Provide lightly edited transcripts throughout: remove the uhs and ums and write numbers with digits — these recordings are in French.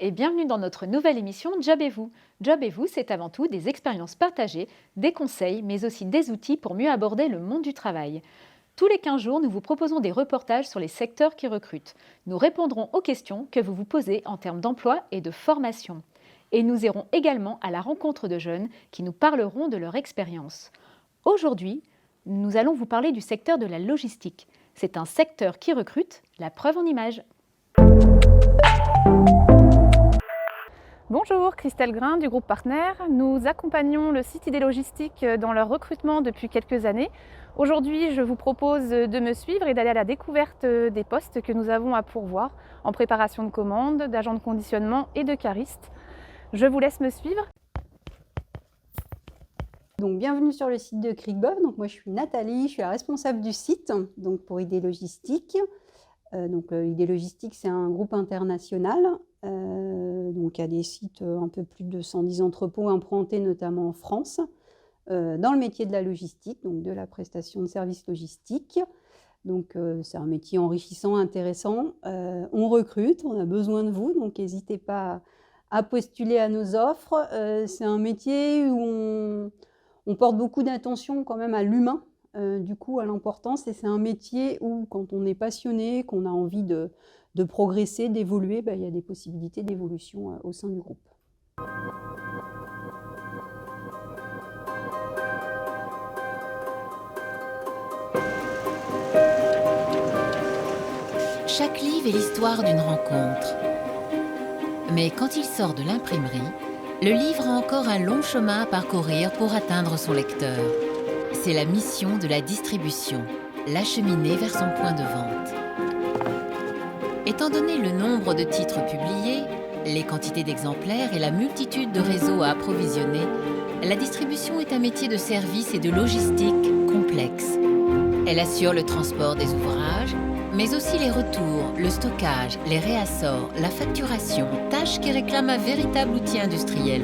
et bienvenue dans notre nouvelle émission Job et vous. Job et vous, c'est avant tout des expériences partagées, des conseils, mais aussi des outils pour mieux aborder le monde du travail. Tous les 15 jours, nous vous proposons des reportages sur les secteurs qui recrutent. Nous répondrons aux questions que vous vous posez en termes d'emploi et de formation. Et nous irons également à la rencontre de jeunes qui nous parleront de leur expérience. Aujourd'hui, nous allons vous parler du secteur de la logistique. C'est un secteur qui recrute, la preuve en images. Bonjour, Christelle Grain du groupe Partner. Nous accompagnons le site ID Logistique dans leur recrutement depuis quelques années. Aujourd'hui, je vous propose de me suivre et d'aller à la découverte des postes que nous avons à pourvoir en préparation de commandes, d'agents de conditionnement et de caristes. Je vous laisse me suivre. Donc, bienvenue sur le site de Crickbob. Donc, moi, je suis Nathalie, je suis la responsable du site donc pour ID Logistique. ID Logistique, c'est un groupe international. Donc, il y a des sites, un peu plus de 110 entrepôts implantés, notamment en France, dans le métier de la logistique, donc de la prestation de services logistiques. Donc, c'est un métier enrichissant, intéressant. On recrute, on a besoin de vous, donc n'hésitez pas à postuler à nos offres. C'est un métier où on porte beaucoup d'attention quand même à l'humain, du coup à l'importance, et c'est un métier où quand on est passionné, qu'on a envie de progresser, d'évoluer, il y a des possibilités d'évolution au sein du groupe. Chaque livre est l'histoire d'une rencontre. Mais quand il sort de l'imprimerie, le livre a encore un long chemin à parcourir pour atteindre son lecteur. C'est la mission de la distribution, l'acheminer vers son point de vente. Étant donné le nombre de titres publiés, les quantités d'exemplaires et la multitude de réseaux à approvisionner, la distribution est un métier de service et de logistique complexe. Elle assure le transport des ouvrages, mais aussi les retours, le stockage, les réassorts, la facturation, tâches qui réclament un véritable outil industriel.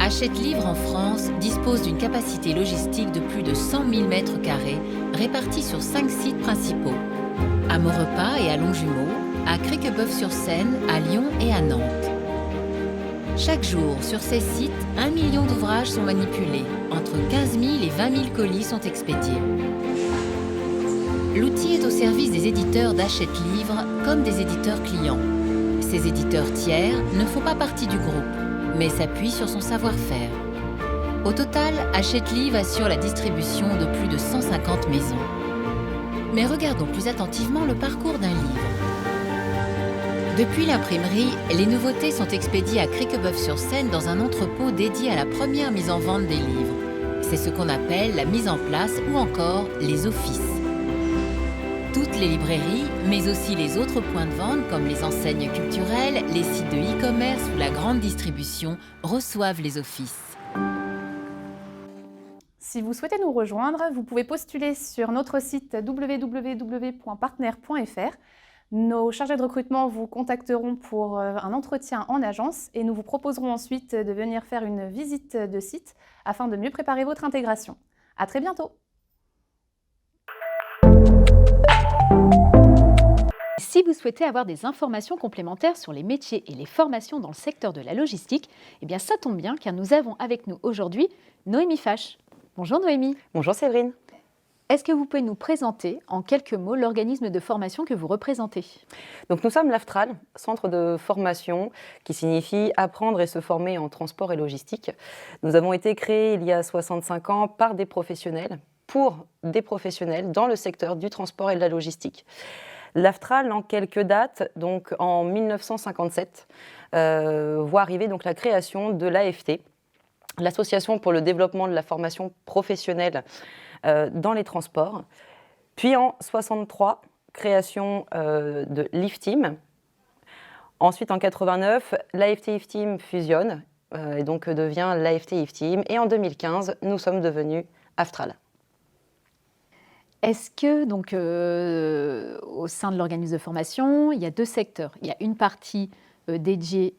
Hachette Livre en France dispose d'une capacité logistique de plus de 100 000 m² répartis sur 5 sites principaux, à Maurepas et à Longjumeau, à Cricquebeuf-sur-Seine, à Lyon et à Nantes. Chaque jour, sur ces sites, 1 million d'ouvrages sont manipulés, entre 15 000 et 20 000 colis sont expédiés. L'outil est au service des éditeurs d'Hachette Livre comme des éditeurs clients. Ces éditeurs tiers ne font pas partie du groupe, mais s'appuient sur son savoir-faire. Au total, Hachette Livre assure la distribution de plus de 150 maisons. Mais regardons plus attentivement le parcours d'un livre. Depuis l'imprimerie, les nouveautés sont expédiées à Cricquebeuf-sur-Seine dans un entrepôt dédié à la première mise en vente des livres. C'est ce qu'on appelle la mise en place ou encore les offices. Toutes les librairies, mais aussi les autres points de vente comme les enseignes culturelles, les sites de e-commerce ou la grande distribution reçoivent les offices. Si vous souhaitez nous rejoindre, vous pouvez postuler sur notre site www.partner.fr. Nos chargés de recrutement vous contacteront pour un entretien en agence et nous vous proposerons ensuite de venir faire une visite de site afin de mieux préparer votre intégration. À très bientôt! Si vous souhaitez avoir des informations complémentaires sur les métiers et les formations dans le secteur de la logistique, eh bien ça tombe bien car nous avons avec nous aujourd'hui Noémie Fache. Bonjour Noémie. Bonjour Séverine. Est-ce que vous pouvez nous présenter en quelques mots l'organisme de formation que vous représentez ? Donc nous sommes l'AFTRAL, centre de formation qui signifie apprendre et se former en transport et logistique. Nous avons été créés il y a 65 ans par des professionnels, pour des professionnels dans le secteur du transport et de la logistique. L'AFTRAL, en quelques dates, donc en 1957, voit arriver donc la création de l'AFT, l'Association pour le développement de la formation professionnelle dans les transports. Puis en 1963, création de l'IFTEAM. Ensuite, en 1989, l'AFT-IFTEAM fusionne et donc devient l'AFT-IFTEAM. Et en 2015, nous sommes devenus AFTRAL. Est-ce que, donc, au sein de l'organisme de formation, il y a deux secteurs. Il y a une partie dédiée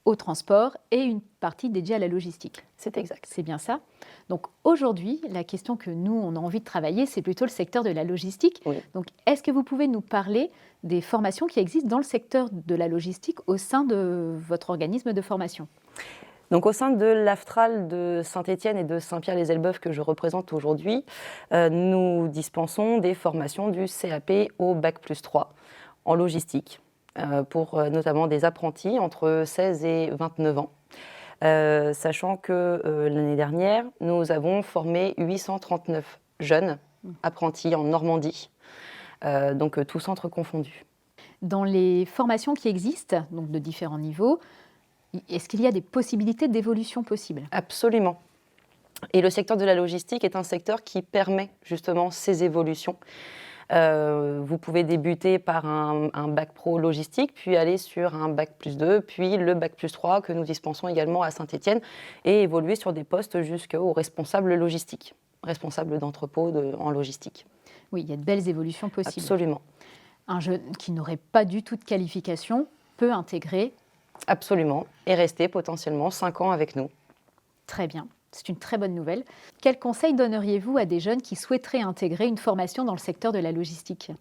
au transport et une partie dédiée à la logistique. C'est exact. C'est bien ça. Donc aujourd'hui, la question que nous, on a envie de travailler, c'est plutôt le secteur de la logistique. Oui. Donc est-ce que vous pouvez nous parler des formations qui existent dans le secteur de la logistique au sein de votre organisme de formation ? Donc, au sein de l'Aftral de Saint-Étienne et de Saint-Pierre-les-Elbeuf que je représente aujourd'hui, nous dispensons des formations du CAP au Bac+3 en logistique, pour notamment des apprentis entre 16 et 29 ans. Sachant que l'année dernière, nous avons formé 839 jeunes apprentis en Normandie, donc tous centres confondus. Dans les formations qui existent, donc de différents niveaux, est-ce qu'il y a des possibilités d'évolution possibles ? Absolument. Et le secteur de la logistique est un secteur qui permet justement ces évolutions. Vous pouvez débuter par un bac pro logistique, puis aller sur un bac+2, puis le bac+3 que nous dispensons également à Saint-Étienne, et évoluer sur des postes jusqu'au responsable logistique, responsable d'entrepôt en logistique. Oui, il y a de belles évolutions possibles. Absolument. Un jeune qui n'aurait pas du tout de qualification peut intégrer. Absolument, et rester potentiellement 5 ans avec nous. Très bien, c'est une très bonne nouvelle. Quels conseils donneriez-vous à des jeunes qui souhaiteraient intégrer une formation dans le secteur de la logistique ?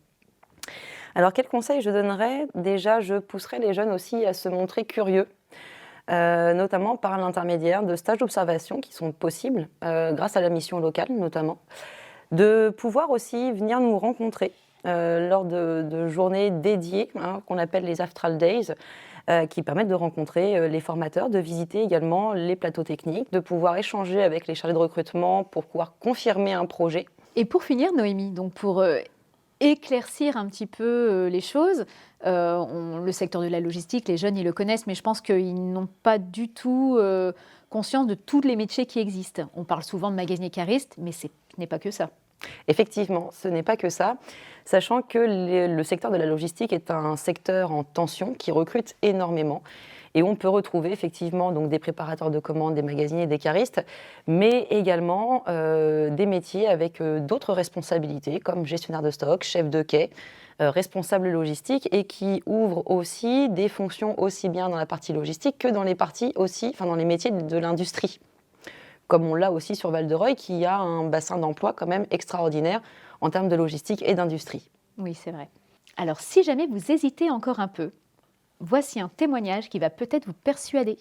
Alors, quels conseils je donnerais ? Déjà, je pousserais les jeunes aussi à se montrer curieux, notamment par l'intermédiaire de stages d'observation qui sont possibles, grâce à la mission locale notamment, de pouvoir aussi venir nous rencontrer lors de journées dédiées, qu'on appelle les Aftral Days, qui permettent de rencontrer les formateurs, de visiter également les plateaux techniques, de pouvoir échanger avec les chargés de recrutement pour pouvoir confirmer un projet. Et pour finir, Noémie, donc pour éclaircir un petit peu les choses, le secteur de la logistique, les jeunes, ils le connaissent, mais je pense qu'ils n'ont pas du tout conscience de tous les métiers qui existent. On parle souvent de magasinier cariste, mais ce n'est pas que ça. Effectivement, ce n'est pas que ça, sachant que le secteur de la logistique est un secteur en tension qui recrute énormément et on peut retrouver effectivement donc, des préparateurs de commandes, des magasiniers, des caristes, mais également des métiers avec d'autres responsabilités comme gestionnaire de stock, chef de quai, responsable logistique et qui ouvrent aussi des fonctions aussi bien dans la partie logistique que dans les parties aussi, dans les métiers de l'industrie. Comme on l'a aussi sur Val-de-Reuil, qui a un bassin d'emploi quand même extraordinaire en termes de logistique et d'industrie. Oui, c'est vrai. Alors, si jamais vous hésitez encore un peu, voici un témoignage qui va peut-être vous persuader.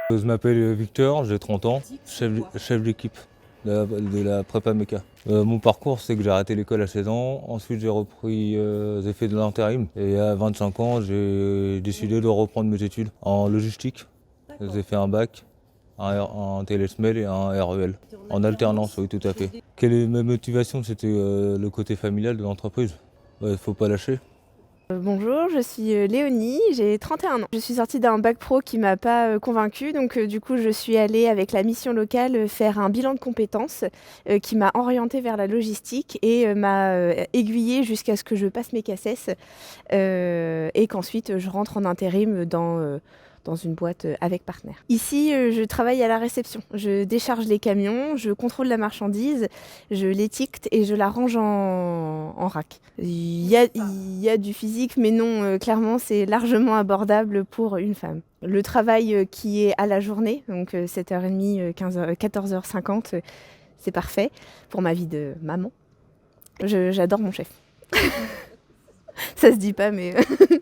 Je m'appelle Victor, j'ai 30 ans, chef d'équipe de la prépa méca. Mon parcours, c'est que j'ai arrêté l'école à 16 ans, ensuite j'ai repris, j'ai fait de l'intérim et à 25 ans, j'ai décidé de reprendre mes études en logistique. J'ai fait un bac, un TLSMEL et un REL, en alternance, oui, tout à fait. Quelle est ma motivation ? C'était le côté familial de l'entreprise. Il ne faut pas lâcher. Bonjour, je suis Léonie, j'ai 31 ans. Je suis sortie d'un bac pro qui ne m'a pas convaincue, donc du coup je suis allée avec la mission locale faire un bilan de compétences qui m'a orientée vers la logistique et m'a aiguillée jusqu'à ce que je passe mes CACES et qu'ensuite je rentre en intérim dans une boîte avec partenaire. Ici, je travaille à la réception. Je décharge les camions, je contrôle la marchandise, je l'étiquette et je la range en rack. Il y a du physique, mais non, clairement, c'est largement abordable pour une femme. Le travail qui est à la journée, donc 7h30, 14h50, c'est parfait pour ma vie de maman. J'adore mon chef. Ça se dit pas, mais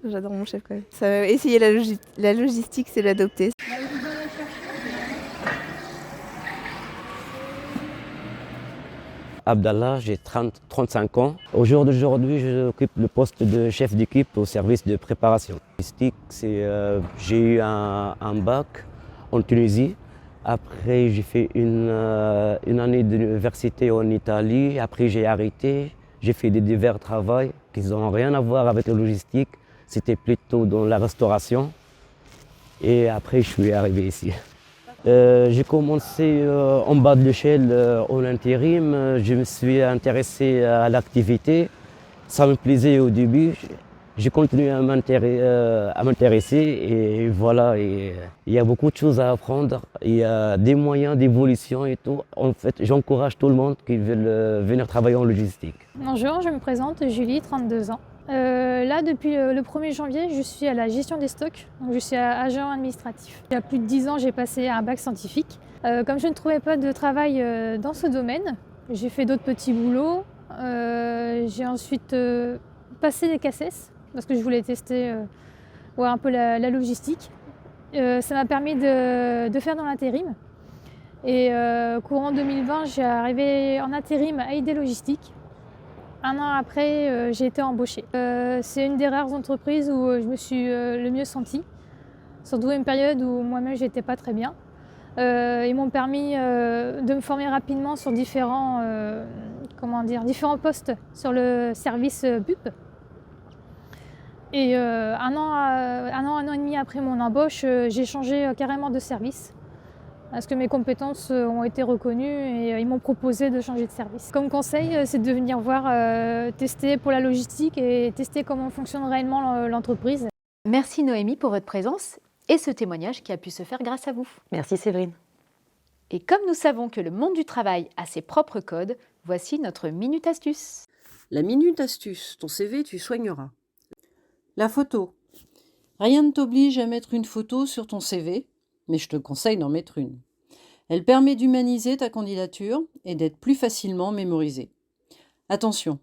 j'adore mon chef quand même. Essayer la logistique, c'est l'adopter. Abdallah, j'ai 35 ans. Au jour d'aujourd'hui, j'occupe le poste de chef d'équipe au service de préparation. Logistique, j'ai eu un bac en Tunisie. Après, j'ai fait une année d'université en Italie. Après, j'ai arrêté. J'ai fait des divers travaux qui n'ont rien à voir avec la logistique. C'était plutôt dans la restauration. Et après, je suis arrivé ici. J'ai commencé en bas de l'échelle en intérim. Je me suis intéressé à l'activité. Ça me plaisait au début. J'ai continué à m'intéresser et voilà. Et il y a beaucoup de choses à apprendre. Il y a des moyens d'évolution et tout. En fait, j'encourage tout le monde qui veut venir travailler en logistique. Bonjour, je me présente, Julie, 32 ans. Là, depuis le 1er janvier, je suis à la gestion des stocks, donc je suis agent administratif. Il y a plus de 10 ans, j'ai passé un bac scientifique. Comme je ne trouvais pas de travail dans ce domaine, j'ai fait d'autres petits boulots. J'ai ensuite passé des CACES parce que je voulais tester voir un peu la logistique. Ça m'a permis de faire dans l'intérim. Et courant 2020, j'ai arrivé en intérim à ID Logistique. Un an après, j'ai été embauchée. C'est une des rares entreprises où je me suis le mieux sentie, surtout une période où moi-même j'étais pas très bien. Ils m'ont permis de me former rapidement sur différents postes sur le service BUP. Et un an et demi après mon embauche, j'ai changé carrément de service. Parce que mes compétences ont été reconnues et ils m'ont proposé de changer de service. Comme conseil, c'est de venir voir, tester pour la logistique et tester comment fonctionne réellement l'entreprise. Merci Noémie pour votre présence et ce témoignage qui a pu se faire grâce à vous. Merci Séverine. Et comme nous savons que le monde du travail a ses propres codes, voici notre Minute Astuce. La Minute Astuce, ton CV, tu soigneras. La photo. Rien ne t'oblige à mettre une photo sur ton CV, mais je te conseille d'en mettre une. Elle permet d'humaniser ta candidature et d'être plus facilement mémorisée. Attention,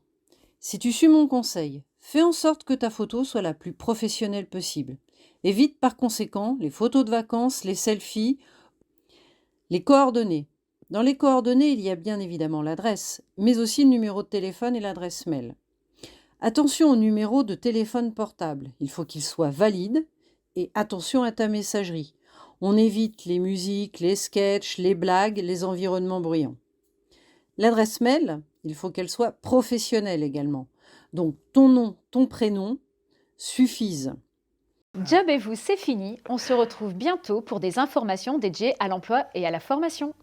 si tu suis mon conseil, fais en sorte que ta photo soit la plus professionnelle possible. Évite par conséquent les photos de vacances, les selfies, les coordonnées. Dans les coordonnées, il y a bien évidemment l'adresse, mais aussi le numéro de téléphone et l'adresse mail. Attention au numéro de téléphone portable, il faut qu'il soit valide et attention à ta messagerie. On évite les musiques, les sketchs, les blagues, les environnements bruyants. L'adresse mail, il faut qu'elle soit professionnelle également. Donc ton nom, ton prénom suffisent. Job et vous, c'est fini. On se retrouve bientôt pour des informations dédiées à l'emploi et à la formation.